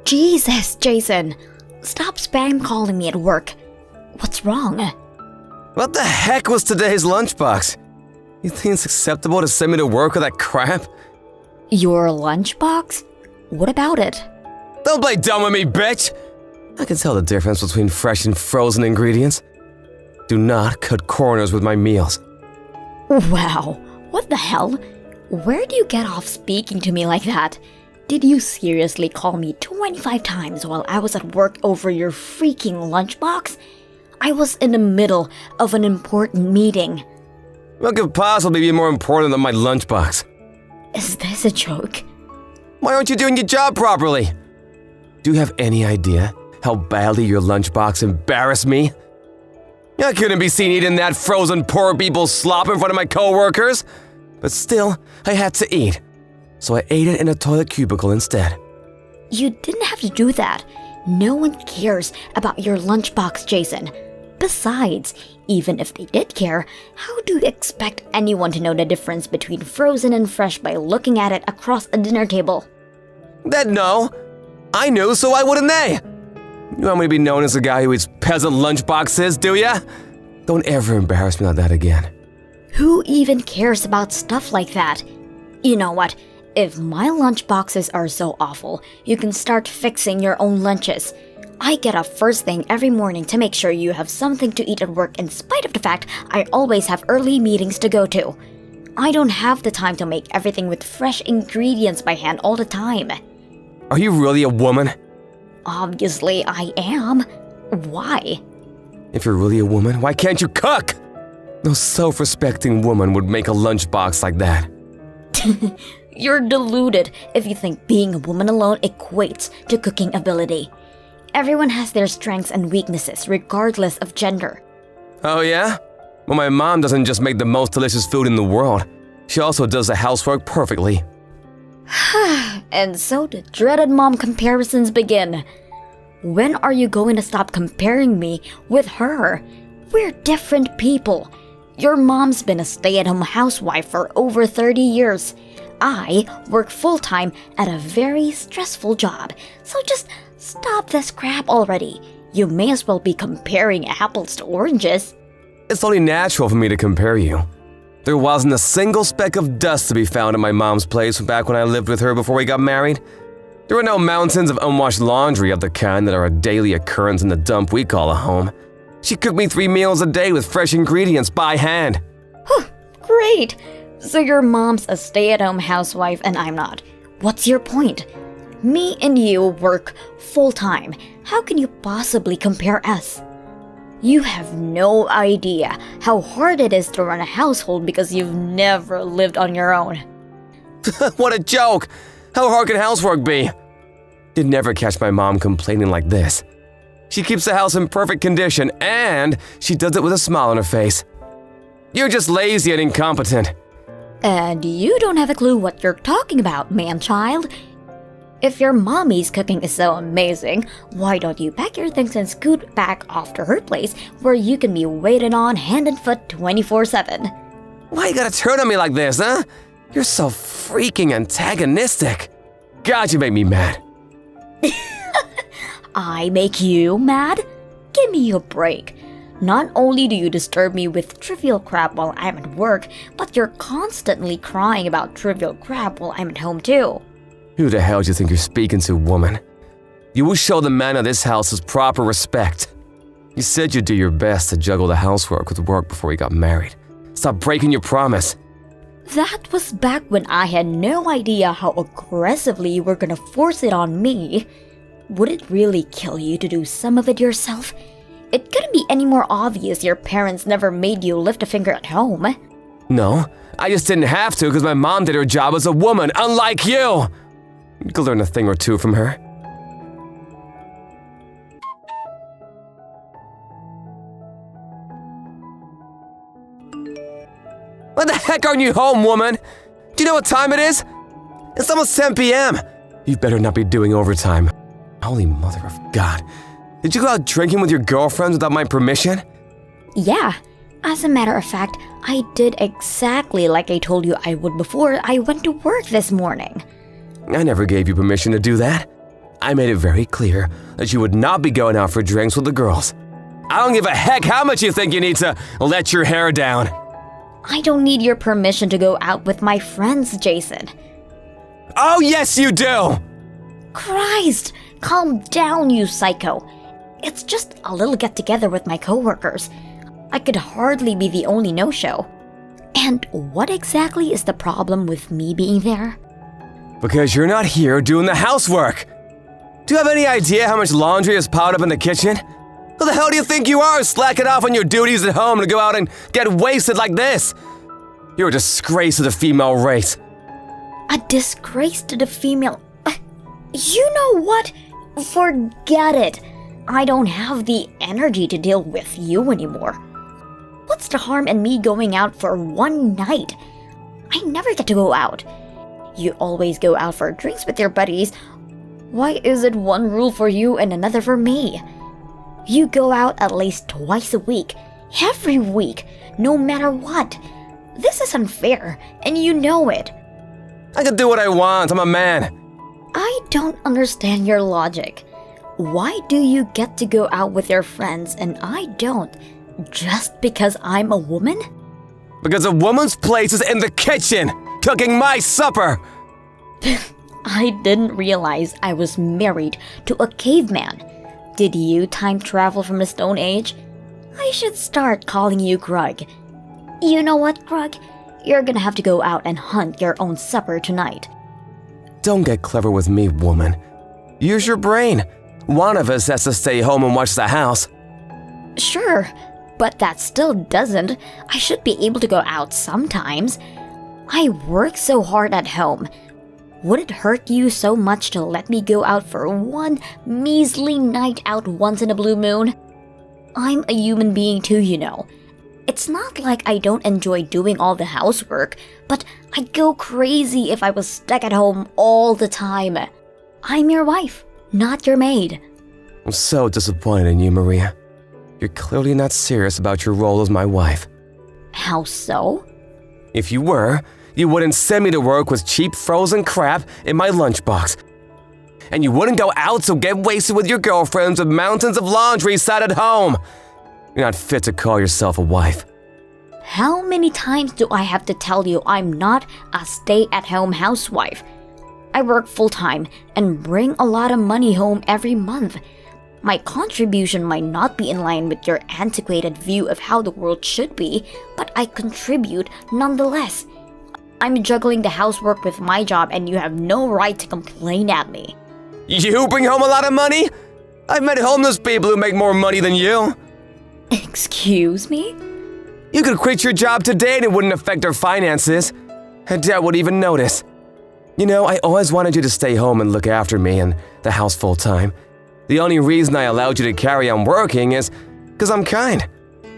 Jesus, Jason. Stop spam calling me at work. What's wrong? What the heck was today's lunchbox? You think it's acceptable to send me to work with that crap? Your lunchbox? What about it? Don't play dumb with me, bitch! I can tell the difference between fresh and frozen ingredients. Do not cut corners with my meals. Wow, what the hell? Where do you get off speaking to me like that? Did you seriously call me 25 times while I was at work over your freaking lunchbox? I was in the middle of an important meeting. What could possibly be more important than my lunchbox? Is this a joke? Why aren't you doing your job properly? Do you have any idea how badly your lunchbox embarrassed me? I couldn't be seen eating that frozen poor people's slop in front of my coworkers. But still, I had to eat. So I ate it in a toilet cubicle instead. You didn't have to do that. No one cares about your lunchbox, Jason. Besides, even if they did care, how do you expect anyone to know the difference between frozen and fresh by looking at it across a dinner table? No. I knew, so why wouldn't they? You want me to be known as a guy who eats peasant lunchboxes, do ya? Don't ever embarrass me like that again. Who even cares about stuff like that? You know what? If my lunchboxes are so awful, you can start fixing your own lunches. I get up first thing every morning to make sure you have something to eat at work in spite of the fact I always have early meetings to go to. I don't have the time to make everything with fresh ingredients by hand all the time. Are you really a woman? Obviously, I am. Why? If you're really a woman, why can't you cook? No self-respecting woman would make a lunchbox like that. You're deluded if you think being a woman alone equates to cooking ability. Everyone has their strengths and weaknesses regardless of gender. Oh yeah? Well, my mom doesn't just make the most delicious food in the world. She also does the housework perfectly. And so the dreaded mom comparisons begin. When are you going to stop comparing me with her? We're different people. Your mom's been a stay-at-home housewife for over 30 years. I work full-time at a very stressful job, so just stop this crap already. You may as well be comparing apples to oranges. It's only natural for me to compare you. There wasn't a single speck of dust to be found at my mom's place back when I lived with her before we got married. There were no mountains of unwashed laundry of the kind that are a daily occurrence in the dump we call a home. She cooked me 3 meals a day with fresh ingredients by hand. Great! So your mom's a stay-at-home housewife and I'm not. What's your point? Me and you work full-time. How can you possibly compare us? You have no idea how hard it is to run a household because you've never lived on your own. What a joke! How hard can housework be? You'd never catch my mom complaining like this. She keeps the house in perfect condition and she does it with a smile on her face. You're just lazy and incompetent. And you don't have a clue what you're talking about, man-child. If your mommy's cooking is so amazing, why don't you pack your things and scoot back off to her place where you can be waited on hand and foot 24/7? Why you gotta turn on me like this, huh? You're so freaking antagonistic. God, you make me mad. I make you mad? Give me a break. Not only do you disturb me with trivial crap while I'm at work, but you're constantly crying about trivial crap while I'm at home too. Who the hell do you think you're speaking to, woman? You will show the man of this house his proper respect. You said you'd do your best to juggle the housework with work before we got married. Stop breaking your promise. That was back when I had no idea how aggressively you were gonna force it on me. Would it really kill you to do some of it yourself? It couldn't be any more obvious your parents never made you lift a finger at home. No, I just didn't have to because my mom did her job as a woman, unlike you. You could learn a thing or two from her. When the heck aren't you home, woman? Do you know what time it is? It's almost 10 p.m. You better not be doing overtime. Holy mother of God. Did you go out drinking with your girlfriends without my permission? Yeah. As a matter of fact, I did exactly like I told you I would before I went to work this morning. I never gave you permission to do that. I made it very clear that you would not be going out for drinks with the girls. I don't give a heck how much you think you need to let your hair down. I don't need your permission to go out with my friends, Jason. Oh, yes, you do! Christ! Calm down, you psycho. It's just a little get-together with my coworkers. I could hardly be the only no-show. And what exactly is the problem with me being there? Because you're not here doing the housework. Do you have any idea how much laundry is piled up in the kitchen? Who the hell do you think you are, slacking off on your duties at home to go out and get wasted like this? You're a disgrace to the female race. A disgrace to the female... You know what? Forget it. I don't have the energy to deal with you anymore. What's the harm in me going out for one night? I never get to go out. You always go out for drinks with your buddies. Why is it one rule for you and another for me? You go out at least twice a week, every week, no matter what. This is unfair, and you know it. I can do what I want, I'm a man. I don't understand your logic. Why do you get to go out with your friends and I don't? Just because I'm a woman? Because a woman's place is in the kitchen, cooking my supper. I didn't realize I was married to a caveman. Did you time travel from the Stone Age? I should start calling you Grug. You know what, Grug? You're gonna have to go out and hunt your own supper tonight. Don't get clever with me, woman. Use your brain. One of us has to stay home and watch the house. Sure, but that still doesn't. I should be able to go out sometimes. I work so hard at home. Would it hurt you so much to let me go out for one measly night out once in a blue moon? I'm a human being too, you know. It's not like I don't enjoy doing all the housework, but I'd go crazy if I was stuck at home all the time. I'm your wife, not your maid. I'm so disappointed in you, Maria. You're clearly not serious about your role as my wife. How so? If you were, you wouldn't send me to work with cheap frozen crap in my lunchbox. And you wouldn't go out to get wasted with your girlfriends with mountains of laundry sat at home. You're not fit to call yourself a wife. How many times do I have to tell you I'm not a stay-at-home housewife? I work full-time and bring a lot of money home every month. My contribution might not be in line with your antiquated view of how the world should be, but I contribute nonetheless. I'm juggling the housework with my job and you have no right to complain at me. You bring home a lot of money? I've met homeless people who make more money than you. Excuse me? You could quit your job today and it wouldn't affect our finances. And Dad would even notice. You know, I always wanted you to stay home and look after me and the house full time. The only reason I allowed you to carry on working is because I'm kind.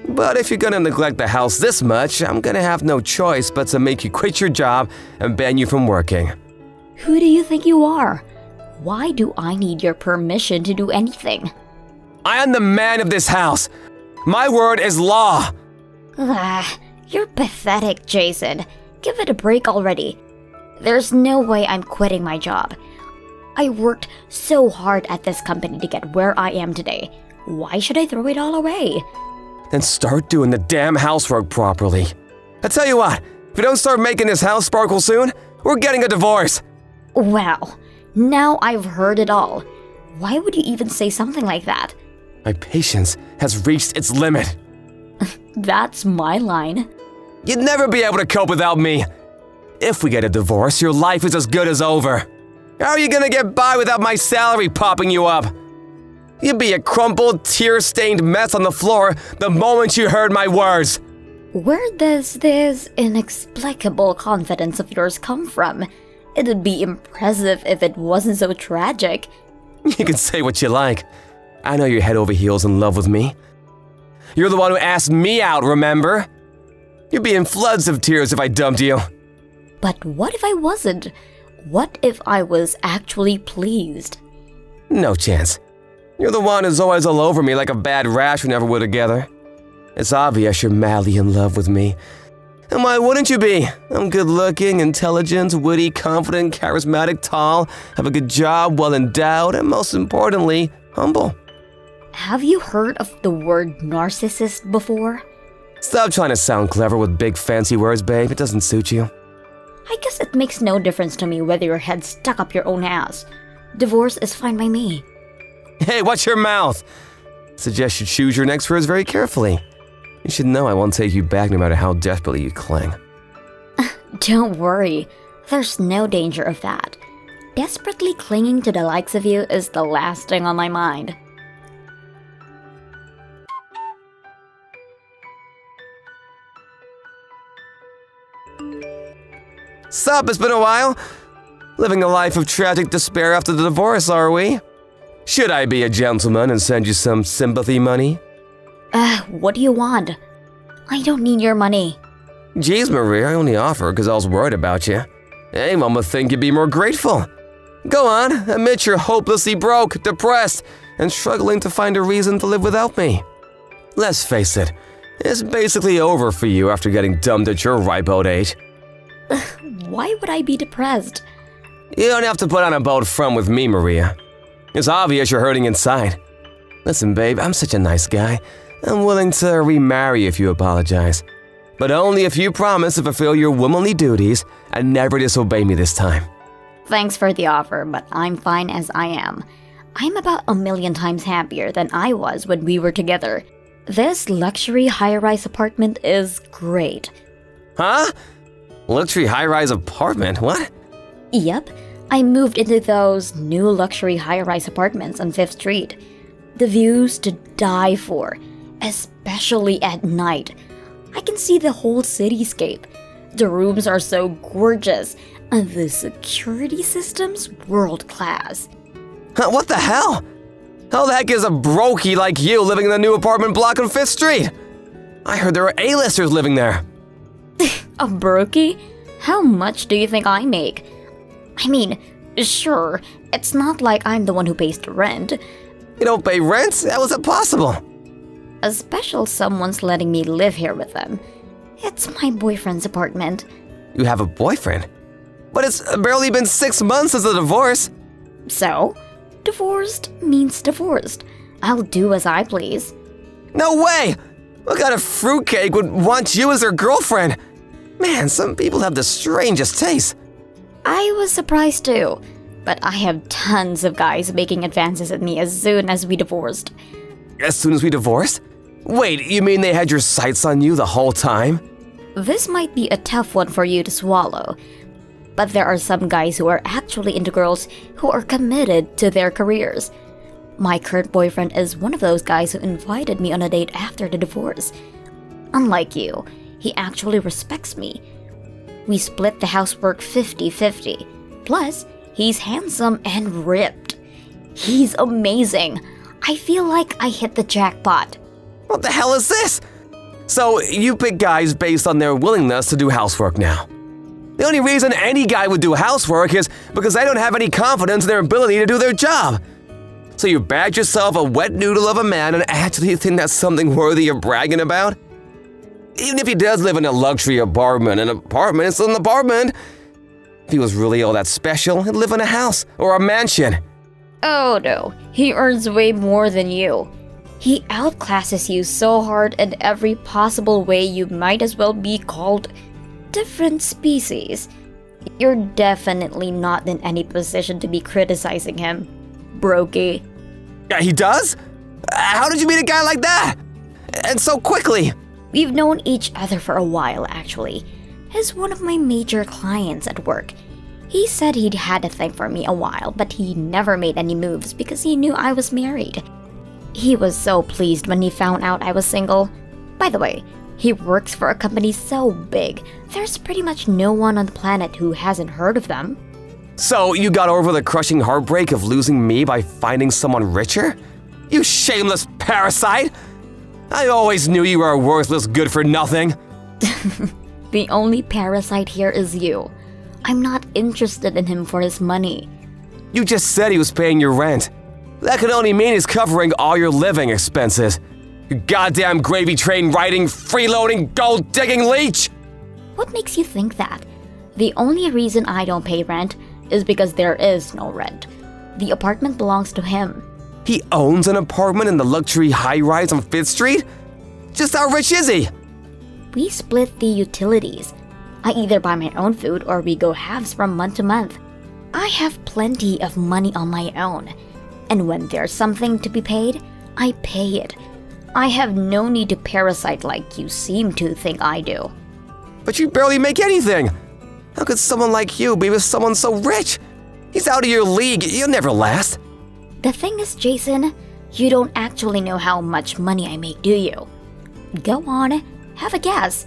But if you're gonna neglect the house this much, I'm gonna have no choice but to make you quit your job and ban you from working. Who do you think you are? Why do I need your permission to do anything? I am the man of this house. My word is law. You're pathetic, Jason. Give it a break already. There's no way I'm quitting my job. I worked so hard at this company to get where I am today. Why should I throw it all away? Then start doing the damn housework properly. I tell you what, if you don't start making this house sparkle soon, we're getting a divorce. Well, now I've heard it all. Why would you even say something like that? My patience has reached its limit. That's my line. You'd never be able to cope without me. If we get a divorce, your life is as good as over. How are you gonna get by without my salary popping you up? You'd be a crumpled, tear-stained mess on the floor the moment you heard my words. Where does this inexplicable confidence of yours come from? It'd be impressive if it wasn't so tragic. You can say what you like. I know you're head over heels in love with me. You're the one who asked me out, remember? You'd be in floods of tears if I dumped you. But what if I wasn't? What if I was actually pleased? No chance. You're the one who's always all over me like a bad rash whenever we're together. It's obvious you're madly in love with me. And why wouldn't you be? I'm good-looking, intelligent, witty, confident, charismatic, tall, have a good job, well-endowed, and most importantly, humble. Have you heard of the word narcissist before? Stop trying to sound clever with big fancy words, babe. It doesn't suit you. I guess it makes no difference to me whether your head's stuck up your own ass. Divorce is fine by me. Hey, watch your mouth! Suggest you choose your next words very carefully. You should know I won't take you back no matter how desperately you cling. Don't worry, there's no danger of that. Desperately clinging to the likes of you is the last thing on my mind. Sup, it's been a while. Living a life of tragic despair after the divorce, are we? Should I be a gentleman and send you some sympathy money? What do you want? I don't need your money. Geez, Maria, I only offer because I was worried about you. Anyone would think you'd be more grateful. Go on, admit you're hopelessly broke, depressed, and struggling to find a reason to live without me. Let's face it, it's basically over for you after getting dumped at your ripe old age. Why would I be depressed? You don't have to put on a bold front with me, Maria. It's obvious you're hurting inside. Listen, babe, I'm such a nice guy. I'm willing to remarry if you apologize. But only if you promise to fulfill your womanly duties and never disobey me this time. Thanks for the offer, but I'm fine as I am. I'm about 1,000,000 times happier than I was when we were together. This luxury high-rise apartment is great. Huh? Luxury high-rise apartment? What? Yep, I moved into those new luxury high-rise apartments on 5th Street. The views to die for, especially at night. I can see the whole cityscape. The rooms are so gorgeous, and the security system's world-class. Huh, what the hell? How the heck is a brokey like you living in the new apartment block on 5th Street? I heard there were A-listers living there. A brokey? How much do you think I make? I mean, sure, it's not like I'm the one who pays the rent. You don't pay rent? How is that possible? A special someone's letting me live here with them. It's my boyfriend's apartment. You have a boyfriend? But it's barely been 6 months since the divorce. So, divorced means divorced. I'll do as I please. No way! What kind of fruitcake would want you as their girlfriend? Man, some people have the strangest taste. I was surprised too, but I have tons of guys making advances at me as soon as we divorced. As soon as we divorced? Wait, you mean they had your sights on you the whole time? This might be a tough one for you to swallow, but there are some guys who are actually into girls who are committed to their careers. My current boyfriend is one of those guys who invited me on a date after the divorce. Unlike you, he actually respects me. We split the housework 50-50. Plus, he's handsome and ripped. He's amazing. I feel like I hit the jackpot. What the hell is this? So, you pick guys based on their willingness to do housework now. The only reason any guy would do housework is because they don't have any confidence in their ability to do their job. So you bagged yourself a wet noodle of a man and actually think that's something worthy of bragging about? Even if he does live in a luxury apartment, an apartment is still an apartment. If he was really all that special, he'd live in a house or a mansion. Oh no, he earns way more than you. He outclasses you so hard in every possible way you might as well be called different species. You're definitely not in any position to be criticizing him, brokey. Yeah, he does? How did you meet a guy like that? And so quickly? We've known each other for a while, actually. He's one of my major clients at work. He said he'd had a thing for me a while, but he never made any moves because he knew I was married. He was so pleased when he found out I was single. By the way, he works for a company so big, there's pretty much no one on the planet who hasn't heard of them. So you got over the crushing heartbreak of losing me by finding someone richer? You shameless parasite! I always knew you were a worthless good-for-nothing. The only parasite here is you. I'm not interested in him for his money. You just said he was paying your rent. That could only mean he's covering all your living expenses. You goddamn gravy train riding, freeloading, gold-digging leech! What makes you think that? The only reason I don't pay rent is because there is no rent. The apartment belongs to him. He owns an apartment in the luxury high-rise on 5th Street? Just how rich is he? We split the utilities. I either buy my own food or we go halves from month to month. I have plenty of money on my own. And when there's something to be paid, I pay it. I have no need to parasite like you seem to think I do. But you barely make anything. How could someone like you be with someone so rich? He's out of your league. You'll never last. The thing is, Jason, you don't actually know how much money I make, do you? Go on, have a guess.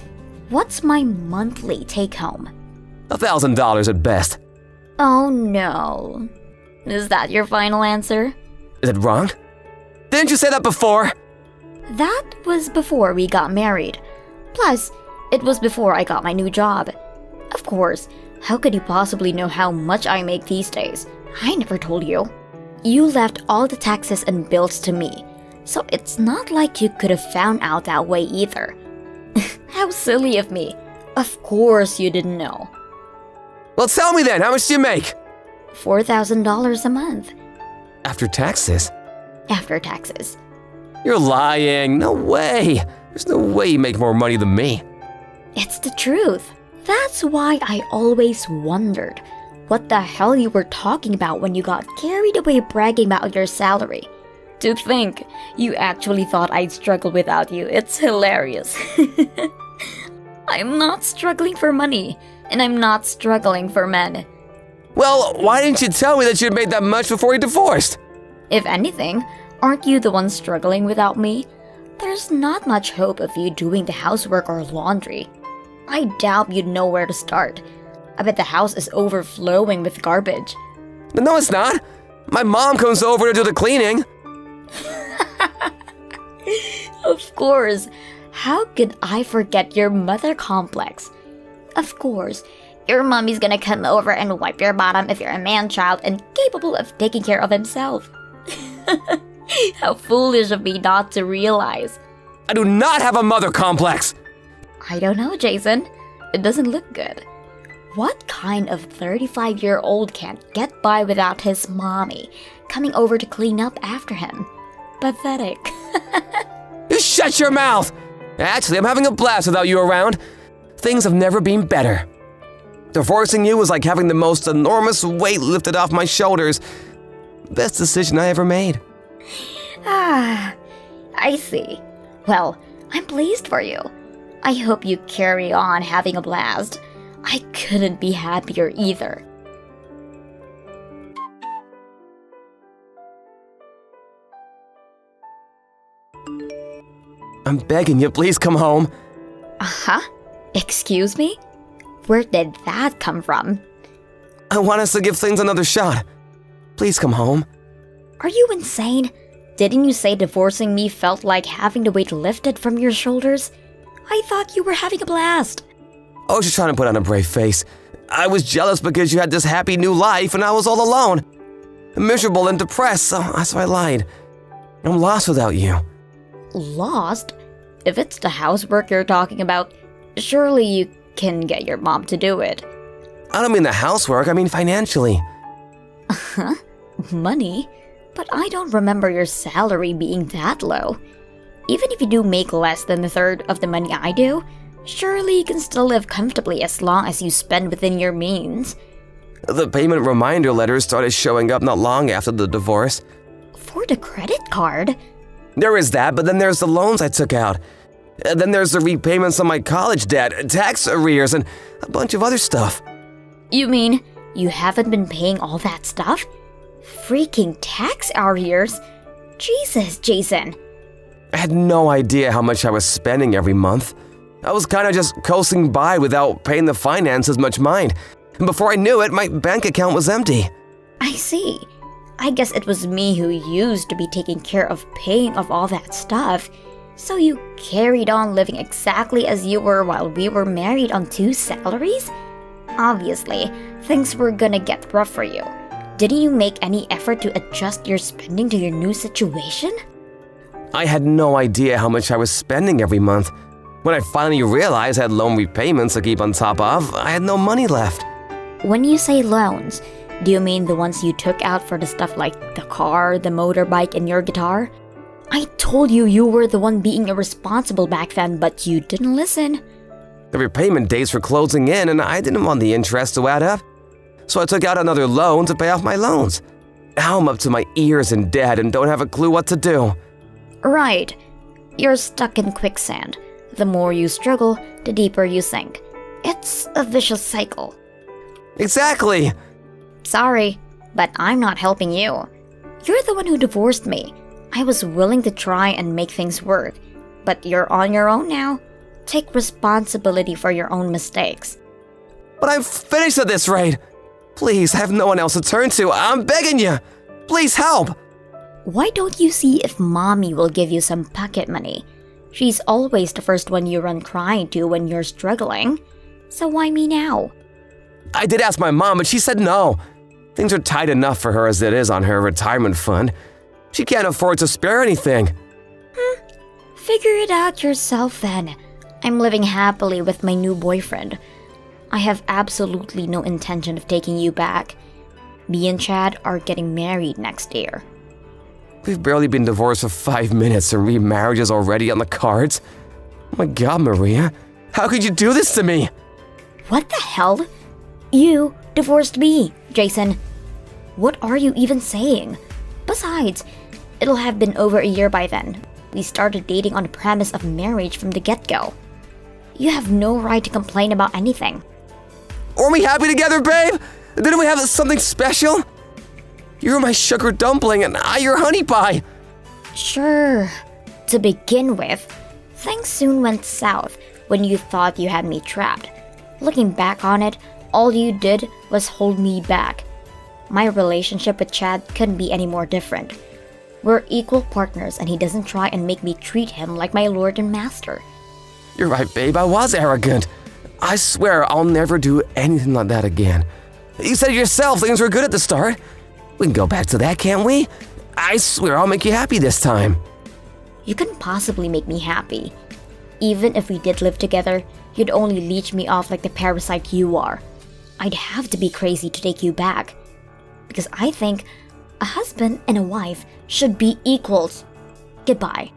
What's my monthly take-home? $1,000 at best. Oh no. Is that your final answer? Is it wrong? Didn't you say that before? That was before we got married. Plus, it was before I got my new job. Of course, how could you possibly know how much I make these days? I never told you. You left all the taxes and bills to me, so it's not like you could have found out that way either. How silly of me. Of course you didn't know. Well, tell me then, how much do you make? $4,000 a month. After taxes? After taxes. You're lying. No way. There's no way you make more money than me. It's the truth. That's why I always wondered what the hell you were talking about when you got carried away bragging about your salary. To think you actually thought I'd struggle without you, it's hilarious. I'm not struggling for money, and I'm not struggling for men. Well, why didn't you tell me that you'd made that much before you divorced? If anything, aren't you the one struggling without me? There's not much hope of you doing the housework or laundry. I doubt you'd know where to start. I bet the house is overflowing with garbage. No, it's not. My mom comes over to do the cleaning. Of course. How could I forget your mother complex? Of course. Your mommy's gonna come over and wipe your bottom if you're a man-child and capable of taking care of himself. How foolish of me not to realize. I do not have a mother complex. I don't know, Jason. It doesn't look good. What kind of 35-year-old can't get by without his mommy coming over to clean up after him? Pathetic. You shut your mouth! Actually, I'm having a blast without you around. Things have never been better. Divorcing you was like having the most enormous weight lifted off my shoulders. Best decision I ever made. Ah, I see. Well, I'm pleased for you. I hope you carry on having a blast. I couldn't be happier either. I'm begging you, please come home. Uh-huh. Excuse me? Where did that come from? I want us to give things another shot. Please come home. Are you insane? Didn't you say divorcing me felt like having the weight lifted from your shoulders? I thought you were having a blast. I was just trying to put on a brave face. I was jealous because you had this happy new life and I was all alone. Miserable and depressed, so I lied. I'm lost without you. Lost? If it's the housework you're talking about, surely you can get your mom to do it. I don't mean the housework, I mean financially. Huh? Money? But I don't remember your salary being that low. Even if you do make less than a third of the money I do, surely you can still live comfortably as long as you spend within your means. The payment reminder letters started showing up not long after the divorce. For the credit card? There is that, but then there's the loans I took out. Then there's the repayments on my college debt, tax arrears, and a bunch of other stuff. You mean you haven't been paying all that stuff? Freaking tax arrears? Jesus, Jason. I had no idea how much I was spending every month. I was kind of just coasting by without paying the finances much mind. And before I knew it, my bank account was empty. I see. I guess it was me who used to be taking care of paying off all that stuff. So you carried on living exactly as you were while we were married on 2 salaries? Obviously, things were gonna get rough for you. Didn't you make any effort to adjust your spending to your new situation? I had no idea how much I was spending every month. When I finally realized I had loan repayments to keep on top of, I had no money left. When you say loans, do you mean the ones you took out for the stuff like the car, the motorbike, and your guitar? I told you you were the one being irresponsible back then, but you didn't listen. The repayment dates were closing in and I didn't want the interest to add up. So I took out another loan to pay off my loans. Now I'm up to my ears in debt and don't have a clue what to do. Right. You're stuck in quicksand. The more you struggle, the deeper you sink. It's a vicious cycle. Exactly! Sorry, but I'm not helping you. You're the one who divorced me. I was willing to try and make things work, but you're on your own now. Take responsibility for your own mistakes. But I'm finished at this rate! Please, I have no one else to turn to. I'm begging you! Please help! Why don't you see if Mommy will give you some pocket money? She's always the first one you run crying to when you're struggling. So why me now? I did ask my mom, but she said no. Things are tight enough for her as it is on her retirement fund. She can't afford to spare anything. Figure it out yourself then. I'm living happily with my new boyfriend. I have absolutely no intention of taking you back. Me and Chad are getting married next year. We've barely been divorced for 5 minutes and remarriage is already on the cards. Oh my God, Maria. How could you do this to me? What the hell? You divorced me, Jason. What are you even saying? Besides, it'll have been over a year by then. We started dating on the premise of marriage from the get-go. You have no right to complain about anything. Weren't we happy together, babe? Didn't we have something special? You were my sugar dumpling and I your honey pie. Sure. To begin with, things soon went south when you thought you had me trapped. Looking back on it, all you did was hold me back. My relationship with Chad couldn't be any more different. We're equal partners and he doesn't try and make me treat him like my lord and master. You're right, babe. I was arrogant. I swear I'll never do anything like that again. You said yourself things were good at the start. We can go back to that, can't we? I swear I'll make you happy this time. You couldn't possibly make me happy. Even if we did live together, you'd only leech me off like the parasite you are. I'd have to be crazy to take you back. Because I think a husband and a wife should be equals. Goodbye.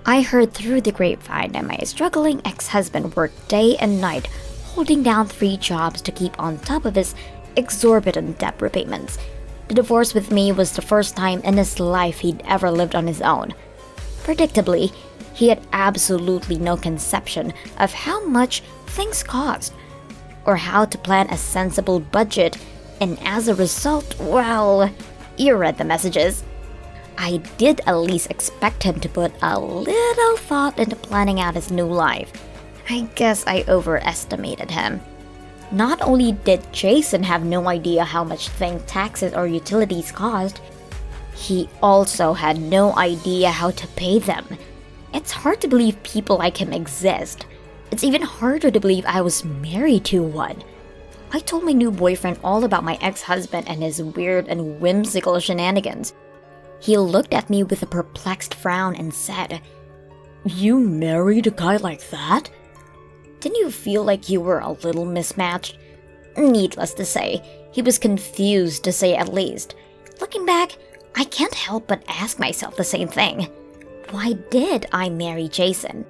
I heard through the grapevine that my struggling ex-husband worked day and night, holding down 3 jobs to keep on top of his exorbitant debt repayments. The divorce with me was the first time in his life he'd ever lived on his own. Predictably, he had absolutely no conception of how much things cost, or how to plan a sensible budget, and as a result, well, you read the messages. I did at least expect him to put a little thought into planning out his new life. I guess I overestimated him. Not only did Jason have no idea how much things, taxes, or utilities cost, he also had no idea how to pay them. It's hard to believe people like him exist. It's even harder to believe I was married to one. I told my new boyfriend all about my ex-husband and his weird and whimsical shenanigans. He looked at me with a perplexed frown and said, "You married a guy like that?" Didn't you feel like you were a little mismatched? Needless to say, he was confused to say at least. Looking back, I can't help but ask myself the same thing. Why did I marry Jason?